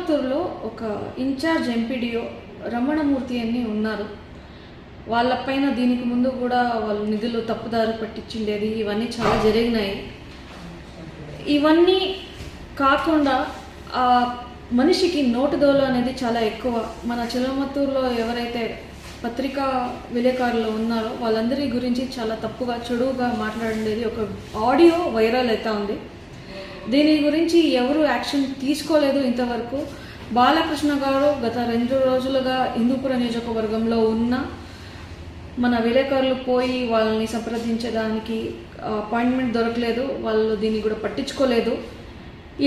చిలమత్తూరులో ఒక incharge MPDO Ramanamurthy అని ఉన్నారు. వాళ్ళపైన దీనికి ముందు కూడా వాళ్ళు నిధులు తప్పుదారి పట్టించిండేది, ఇవన్నీ చాలా జరిగినాయి. ఇవన్నీ కాకుండా ఆ మనిషికి నోటుదోలు అనేది చాలా ఎక్కువ. మన చిలమత్తూరులో ఎవరైతే పత్రికా విలేకరులు ఉన్నారో వాళ్ళందరి గురించి చాలా తప్పుగా చెడుగా మాట్లాడేది ఒక ఆడియో వైరల్ అవుతా ఉంది. దీని గురించి ఎవరు యాక్షన్ తీసుకోలేదు ఇంతవరకు. బాలకృష్ణ గారు గత 2 రోజులుగా హిందూపురం నియోజకవర్గంలో ఉన్న మన విలేకరులు పోయి వాళ్ళని సంప్రదించడానికి అపాయింట్మెంట్ దొరకలేదు, వాళ్ళు దీన్ని కూడా పట్టించుకోలేదు.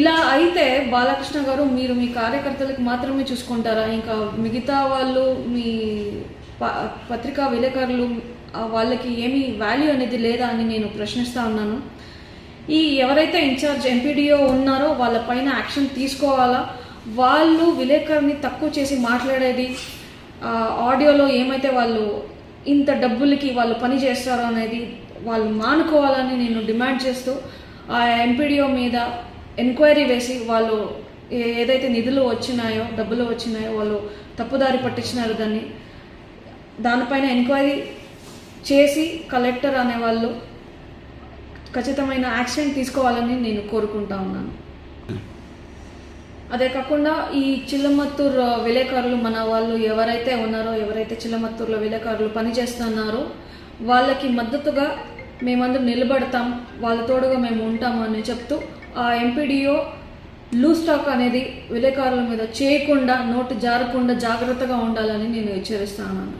ఇలా అయితే బాలకృష్ణ గారు మీరు మీ కార్యకర్తలకు మాత్రమే చూసుకుంటారా? ఇంకా మిగతా వాళ్ళు మీ పత్రికా విలేకరులు వాళ్ళకి ఏమీ వాల్యూ అనేది లేదా అని నేను ప్రశ్నిస్తూ ఉన్నాను. ఈ ఎవరైతే ఇన్ఛార్జ్ ఎంపీడీఓ ఉన్నారో వాళ్ళపైన యాక్షన్ తీసుకోవాలా? వాళ్ళు విలేకరుని తక్కువ చేసి మాట్లాడేది ఆడియోలో ఏమైతే వాళ్ళు ఇంత డబ్బులకి వాళ్ళు పని చేస్తారో అనేది వాళ్ళు మానుకోవాలని నేను డిమాండ్ చేస్తూ ఆ ఎంపీడీఓ మీద ఎంక్వైరీ వేసి వాళ్ళు ఏదైతే నిధులు వచ్చినాయో డబ్బులు వచ్చినాయో వాళ్ళు తప్పుదారి పట్టించినారు దానిపైన ఎంక్వైరీ చేసి కలెక్టర్ అనేవాళ్ళు ఖచ్చితమైన యాక్షన్ తీసుకోవాలని నేను కోరుకుంటా ఉన్నాను. అదే కాకుండా ఈ చిలమత్తూరు విలేకరులు మన వాళ్ళు ఎవరైతే ఉన్నారో, ఎవరైతే చిలమత్తూరులో విలేకరులు పనిచేస్తున్నారో వాళ్ళకి మద్దతుగా మేమందరం నిలబడతాం, వాళ్ళ తోడుగా మేము ఉంటాము అని చెప్తూ ఆ ఎంపీడీఓ లూజ్ టాక్ అనేది విలేకరుల మీద చేయకుండా, నోటు జారకుండా జాగ్రత్తగా ఉండాలని నేను హెచ్చరిస్తున్నాను.